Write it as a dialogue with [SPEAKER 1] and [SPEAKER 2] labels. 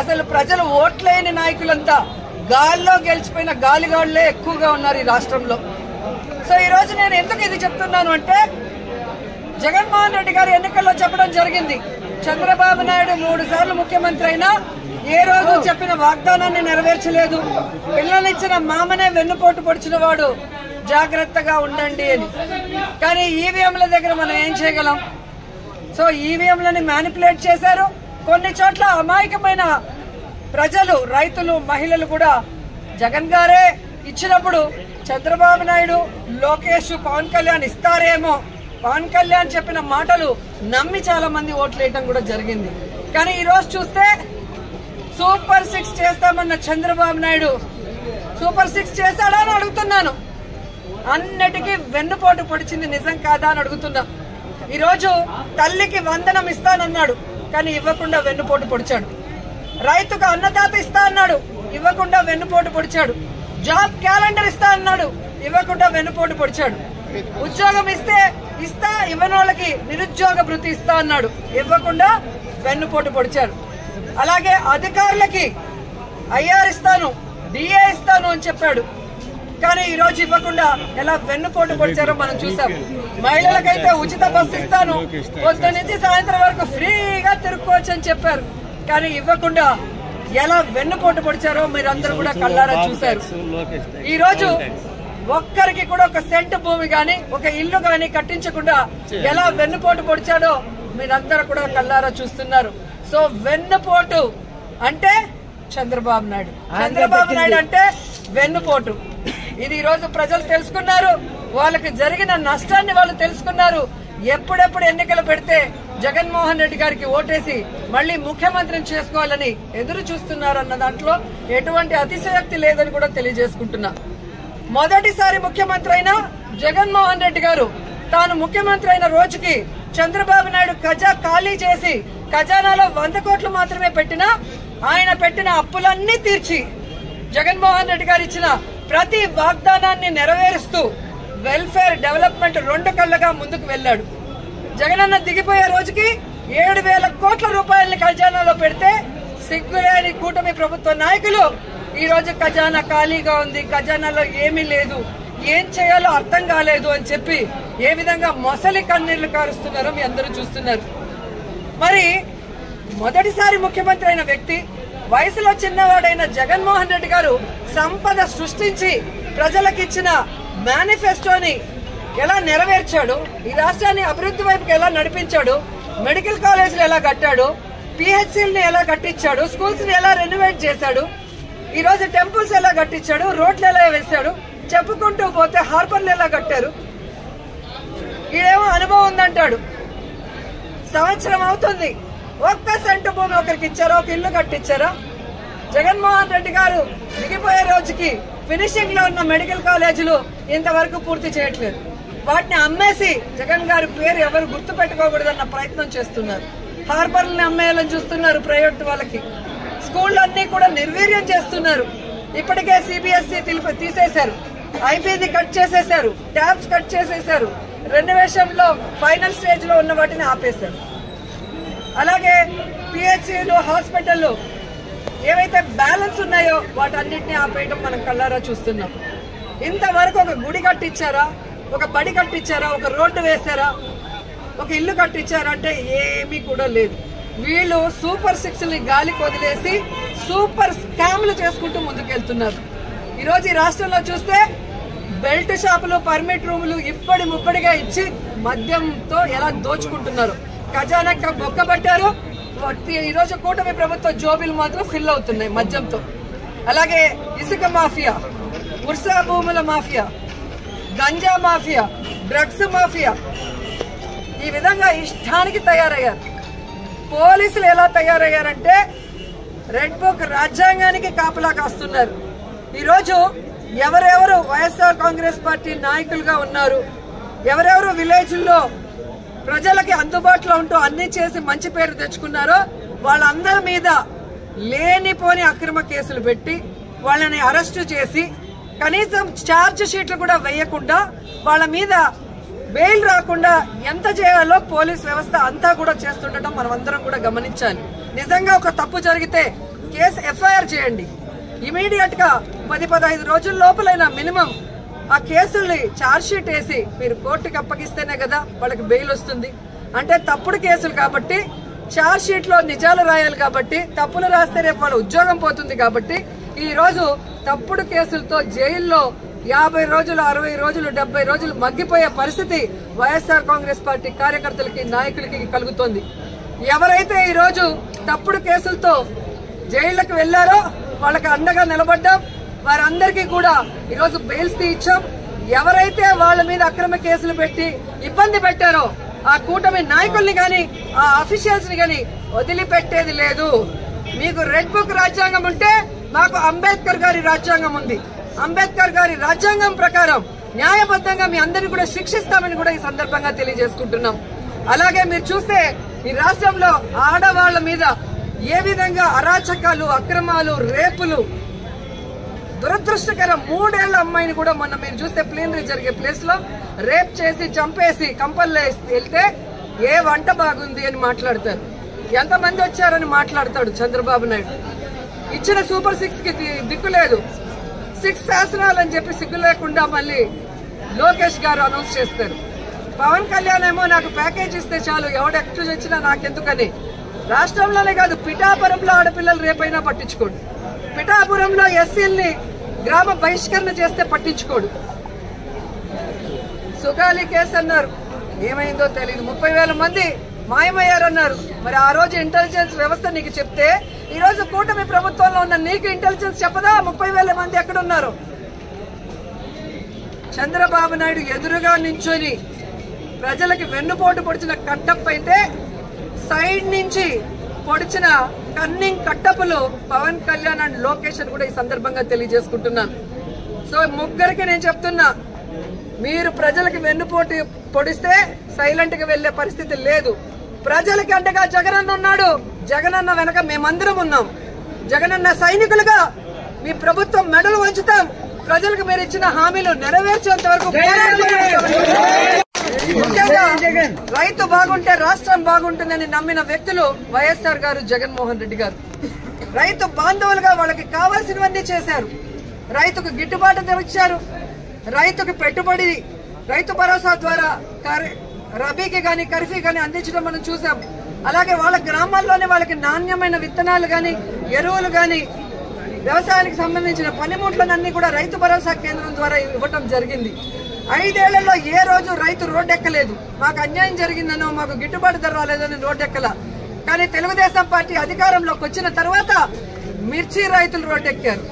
[SPEAKER 1] అసలు ప్రజలు ఓట్లేని నాయకులంతా గాల్లో గెలిచిపోయిన గాలిగాళ్లే ఎక్కువగా ఉన్నారు ఈ రాష్ట్రంలో. సో ఈ రోజు నేను ఎందుకు ఇది చెప్తున్నాను అంటే, జగన్మోహన్ రెడ్డి గారు ఎన్నికల్లో చెప్పడం జరిగింది, చంద్రబాబు నాయుడు 3 సార్లు ముఖ్యమంత్రి అయినా ఏ రోజు చెప్పిన వాగ్దానాన్ని నెరవేర్చలేదు, పిల్లలిచ్చిన మామనే వెన్నుపోటు పొడిచిన వాడు, జాగ్రత్తగా ఉండండి అని. కానీ ఈవీఎంల దగ్గర మనం ఏం చేయగలం? సో ఈవీఎంలని మ్యానిపులేట్ చేశారు. కొన్ని చోట్ల అమాయకమైన ప్రజలు, రైతులు, మహిళలు కూడా జగన్ గారే ఇచ్చినప్పుడు చంద్రబాబు నాయుడు, లోకేష్, పవన్ కళ్యాణ్ ఇస్తారేమో, పవన్ కళ్యాణ్ చెప్పిన మాటలు నమ్మి చాలా మంది ఓట్లు వేయటం కూడా జరిగింది. కానీ ఈ రోజు చూస్తే సూపర్ 6 చేస్తామన్న చంద్రబాబు నాయుడు సూపర్ 6 చేశాడా అని అడుగుతున్నాను. అన్నిటికీ వెన్నుపోటు పొడిచింది నిజం కాదా అని అడుగుతున్నా. ఈ రోజు తల్లికి వందనం ఇస్తానన్నాడు, కానీ ఇవ్వకుండా వెన్నుపోటు పొడిచాడు. రైతుకు అన్నదాత ఇస్తా అన్నాడు, ఇవ్వకుండా వెన్నుపోటు పొడిచాడు. జాబ్ క్యాలెండర్ ఇస్తా అన్నాడు, ఇవ్వకుండా వెన్నుపోటు పొడిచాడు. ఉద్యోగం ఇస్తా ఇవ్వని వాళ్ళకి నిరుద్యోగ భృతి ఇస్తా అన్నాడు, ఇవ్వకుండా వెన్నుపోటు పొడిచాడు. అలాగే అధికారులకి ఐఆర్ ఇస్తాను, డిఏ ఇస్తాను అని చెప్పాడు, కానీ ఈ రోజు ఇవ్వకుండా ఎలా వెన్నుపోటు పొడిచారో మనం చూసాం. మహిళలకైతే ఉచిత బస్సు ఇస్తాను, పొద్దు నుంచి సాయంత్రం వరకు ఫ్రీగా తిరుక్కోవచ్చు అని చెప్పారు, కానీ ఇవ్వకుండా ఎలా వెన్నుపోటు పొడిచారో మీరందరూ కూడా కళ్ళారా చూశారు. ఈ రోజు ఒక్కరికి కూడా ఒక సెంటు భూమి గాని, ఒక ఇల్లు గాని కట్టించకుండా ఎలా వెన్నుపోటు పొడిచాడో మీరందరూ కూడా కళ్ళారా చూస్తున్నారు. సో వెన్నుపోటు అంటే చంద్రబాబు నాయుడు, చంద్రబాబు నాయుడు అంటే వెన్నుపోటు. ఇది ఈ రోజు ప్రజలు తెలుసుకున్నారు, వాళ్ళకి జరిగిన నష్టాన్ని వాళ్ళు తెలుసుకున్నారు. ఎప్పుడెప్పుడు ఎన్నికలు పెడితే జగన్మోహన్ రెడ్డి గారికి ఓటేసి మళ్లీ ముఖ్యమంత్రిని చేసుకోవాలని ఎదురు చూస్తున్నారు అన్న దాంట్లో ఎటువంటి అతిశయోక్తి లేదని కూడా తెలియజేసుకుంటున్నా. మొదటిసారి ముఖ్యమంత్రి అయిన జగన్మోహన్ రెడ్డి గారు తాను ముఖ్యమంత్రి అయిన రోజుకి చంద్రబాబు నాయుడు ఖజా ఖాళీ చేసి ఖజానాలో 100 కోట్లు మాత్రమే పెట్టినా ఆయన పెట్టిన అప్పులన్నీ తీర్చి జగన్మోహన్ రెడ్డి గారు ఇచ్చిన ప్రతి వాగ్దానాన్ని నెరవేరుస్తూ వెల్ఫేర్ డెవలప్మెంట్ 2 కళ్ళగా ముందుకు వెళ్లాడు. జగనన్న దిగిపోయే రోజుకి 7,000 కోట్ల రూపాయలని ఖజానాలో పెడితే సిగ్గులేని కూటమి ప్రభుత్వ నాయకులు ఈ రోజు ఖజానా ఖాళీగా ఉంది, ఖజానాలో ఏమీ లేదు, ఏం చేయాలో అర్థం కాలేదు అని చెప్పి ఏ విధంగా మొసలి కన్నీళ్లు కారుస్తున్నారో మీ అందరూ చూస్తున్నారు. మరి మొదటిసారి ముఖ్యమంత్రి అయిన వ్యక్తి, వయసులో చిన్నవాడైన జగన్మోహన్ రెడ్డి గారు సంపద సృష్టించి ప్రజలకిచ్చిన మేనిఫెస్టోని ఎలా నెరవేర్చాడు, ఈ రాష్ట్రాన్ని అభివృద్ధి వైపుకి ఎలా నడిపించాడు, మెడికల్ కాలేజీలు ఎలా కట్టాడు, పిహెచ్సిల్ని ఎలా కట్టించాడు, స్కూల్స్ ని ఎలా రెనోవేట్ చేశాడు, ఈ రోజు టెంపుల్స్ ఎలా కట్టించాడు, రోడ్లు ఎలా వేశాడు, చెప్పుకుంటూ పోతే హార్బర్లు ఎలా కట్టారు. ఈడేమో అనుభవం ఉందంటాడు. సంవత్సరం అవుతుంది, ఒక్క సెంటు భూమి ఒకరికి ఇచ్చారా, ఒక ఇల్లు కట్టించారా? జగన్మోహన్ రెడ్డి గారు దిగిపోయే రోజుకి ఫినిషింగ్ లో ఉన్న మెడికల్ కాలేజీలు ఇంతవరకు పూర్తి చేయట్లేదు. వాటిని అమ్మేసి జగన్ గారి పేరు ఎవరు గుర్తు పెట్టుకోకూడదన్న ప్రయత్నం చేస్తున్నారు. హార్బర్లని అమ్మేయాలని చూస్తున్నారు ప్రైవేట్ వాళ్ళకి. స్కూళ్ళన్నీ కూడా నిర్వీర్యం చేస్తున్నారు. ఇప్పటికే సిబిఎస్ఈ తీసేశారు, ఐపీని కట్ చేసేశారు, ట్యాబ్స్ కట్ చేసేశారు, రెనోవేషన్ లో ఫైనల్ స్టేజ్ లో ఉన్న వాటిని ఆపేశారు. అలాగే పిహెచ్సిలు, హాస్పిటల్లు ఏవైతే బ్యాలెన్స్ ఉన్నాయో వాటన్నిటిని ఆపేయడం మనం కళ్ళారా చూస్తున్నాం. ఇంతవరకు ఒక గుడి కట్టించారా, ఒక బడి కట్టించారా, ఒక రోడ్డు వేశారా, ఒక ఇల్లు కట్టించారా అంటే ఏమీ కూడా లేదు. వీళ్ళు సూపర్ 6ని గాలికి వదిలేసి సూపర్ స్కామ్లు చేసుకుంటూ ముందుకెళ్తున్నారు. ఈ రోజు ఈ రాష్ట్రంలో చూస్తే బెల్ట్ షాపులు, పర్మిట్ రూములు ఇప్పటి ముప్పటిగా ఇచ్చి మద్యంతో ఎలా దోచుకుంటున్నారు. ఖజానా బొక్కబట్టారు. ఈ రోజు కూటమి ప్రభుత్వ జోబీలు మాత్రం ఫిల్ అవుతున్నాయి మద్యంతో. అలాగే ఇసుక మాఫియా, ఉర్సా భూముల mafia, ganja mafia, drugs mafia, ఈ విధంగా ఇష్టానికి తయారయ్యారు. పోలీసులు ఎలా తయారయ్యారంటే రెడ్ బుక్ రాజ్యాంగానికి కాపలా కాస్తున్నారు. ఈరోజు ఎవరెవరు వైఎస్ఆర్ కాంగ్రెస్ పార్టీ నాయకులుగా ఉన్నారు, ఎవరెవరు విలేజ్ల్లో ప్రజలకి అందుబాటులో ఉంటూ అన్ని చేసి మంచి పేరు తెచ్చుకున్నారో వాళ్ళందరి మీద లేనిపోని అక్రమ కేసులు పెట్టి వాళ్ళని అరెస్టు చేసి కనీసం ఛార్జ్ షీట్లు కూడా వేయకుండా వాళ్ళ మీద బెయిల్ రాకుండా ఎంత చేయాలో పోలీస్ వ్యవస్థ అంతా కూడా చేస్తుండటం మనం అందరం కూడా గమనించాలి. నిజంగా ఒక తప్పు జరిగితే కేసు ఎఫ్ఐఆర్ చేయండి. ఇమీడియట్ గా 10-15 రోజుల లోపలైనా మినిమం ఆ కేసుల్ని ఛార్జ్ షీట్ వేసి మీరు కోర్టుకి అప్పగిస్తేనే కదా వాళ్ళకి బెయిల్ వస్తుంది. అంటే తప్పుడు కేసులు కాబట్టి ఛార్జ్ షీట్ లో నిజాలు రాయాలి కాబట్టి, తప్పులు రాస్తే రేపు వాళ్ళ ఉద్యోగం పోతుంది కాబట్టి ఈ రోజు తప్పుడు కేసులతో జైల్లో 50 రోజులు, 60 రోజులు, 70 రోజులు మగ్గిపోయే పరిస్థితి వైఎస్ఆర్ కాంగ్రెస్ పార్టీ కార్యకర్తలకి, నాయకులకి కలుగుతోంది. ఎవరైతే ఈ రోజు తప్పుడు కేసులతో జైళ్లకు వెళ్లారో వాళ్ళకి అండగా నిలబడ్డాం. వారందరికీ కూడా ఈరోజు బెయిల్స్ ఇచ్చాం. ఎవరైతే వాళ్ళ మీద అక్రమ కేసులు పెట్టి ఇబ్బంది పెట్టారో ఆ కూటమి నాయకుల్ని గాని, ఆ అఫీషియల్స్ ని గాని వదిలిపెట్టేది లేదు. మీకు రెడ్ బుక్ రాజ్యాంగం ఉంటే మాకు అంబేద్కర్ గారి రాజ్యాంగం ఉంది. అంబేద్కర్ గారి రాజ్యాంగం ప్రకారం న్యాయబద్ధంగా మీ అందరినీ కూడా శిక్షిస్తామని కూడా ఈ సందర్భంగా తెలియజేసుకుంటున్నాం. అలాగే మీరు చూస్తే ఈ రాష్ట్రంలో ఆడవాళ్ల మీద ఏ విధంగా అరాచకాలు, అక్రమాలు, రేపులు, దురదృష్టకరం 3 ఏళ్ల అమ్మాయిని కూడా మొన్న మీరు చూస్తే ప్లీనరీ జరిగే ప్లేస్ లో రేప్ చేసి చంపేసి కంపల్లో వెళ్తే ఏ వంట బాగుంది అని మాట్లాడతారు. ఎంతమంది వచ్చారని మాట్లాడతాడు చంద్రబాబు నాయుడు. ఇచ్చిన సూపర్ 6 కి దిక్కు లేదు. 6 శాసనాలు అని చెప్పి సిగ్గు లేకుండా మళ్ళీ లోకేష్ గారు అనౌన్స్ చేస్తారు. పవన్ కళ్యాణ్ ఏమో నాకు ప్యాకేజ్ ఇస్తే చాలు, ఎవడెక్టు వచ్చినా నాకెందుకని. రాష్ట్రంలోనే కాదు, పిఠాపురంలో ఆడపిల్లలు రేపైనా పట్టించుకోడు. పిఠాపురంలో ఎస్సీల్ని గ్రామ బహిష్కరణ చేస్తే పట్టించుకోడు. సుగాలి కేసు అన్నారు, ఏమైందో తెలియదు. 30,000 మంది మాయమయ్యారన్నారు. మరి ఆ రోజు ఇంటెలిజెన్స్ వ్యవస్థ నీకు చెప్తే ఈ రోజు కూటమి ప్రభుత్వంలో ఉన్న నీకు ఇంటెలిజెన్స్ చెప్పదా 30,000 మంది ఎక్కడున్నారు? చంద్రబాబు నాయుడు ఎదురుగా నించొని ప్రజలకి వెన్నుపోటు పొడిచిన కట్టప్ అయితే సైడ్ నుంచి పొడిచిన కన్నింగ్ కట్టపులు పవన్ కళ్యాణ్ అండ్ లోకేష్ అని కూడా ఈ సందర్భంగా తెలియజేసుకుంటున్నాను. సో ముగ్గురికి నేను చెప్తున్నా, మీరు ప్రజలకి వెన్నుపోటు పొడిస్తే సైలెంట్ గా వెళ్లే పరిస్థితి లేదు. ప్రజలకి అండగా జగనన్న ఉన్నాడు. జగనన్న వెనక మేమందరం ఉన్నాం. జగనన్న సైనికులుగా మీ ప్రభుత్వం మెడలు వంచుతాం. ప్రజలకు మీరు ఇచ్చిన హామీలు నెరవేర్చేంత వరకు ముఖ్యంగా రైతు బాగుంటే రాష్ట్రం బాగుంటుందని నమ్మిన వ్యక్తులు వైఎస్ఆర్ గారు, జగన్మోహన్ రెడ్డి గారు. రైతు బాంధవులుగా వాళ్ళకి కావాల్సినవన్నీ చేశారు. రైతుకు గిట్టుబాటు ధర ఇచ్చారు. రైతుకు పెట్టుబడి రైతు భరోసా ద్వారా రబీకి గాని, ఖరీఫ్కి గాని అందించడం మనం చూసాం. అలాగే వాళ్ళ గ్రామాల్లోనే వాళ్ళకి నాణ్యమైన విత్తనాలు గాని, ఎరువులు గాని, వ్యవసాయానికి సంబంధించిన పనిముట్లనన్నీ కూడా రైతు భరోసా కేంద్రం ద్వారా ఇవ్వటం జరిగింది. 5 ఏళ్లలో ఏ రోజు రైతు రోడ్డెక్కలేదు. మాకు అన్యాయం జరిగిందనో, మాకు గిట్టుబాటు ధర రాలేదని రోడ్డెక్కల. కానీ తెలుగుదేశం పార్టీ అధికారంలోకి వచ్చిన తర్వాత మిర్చి రైతులు రోడ్డెక్కారు.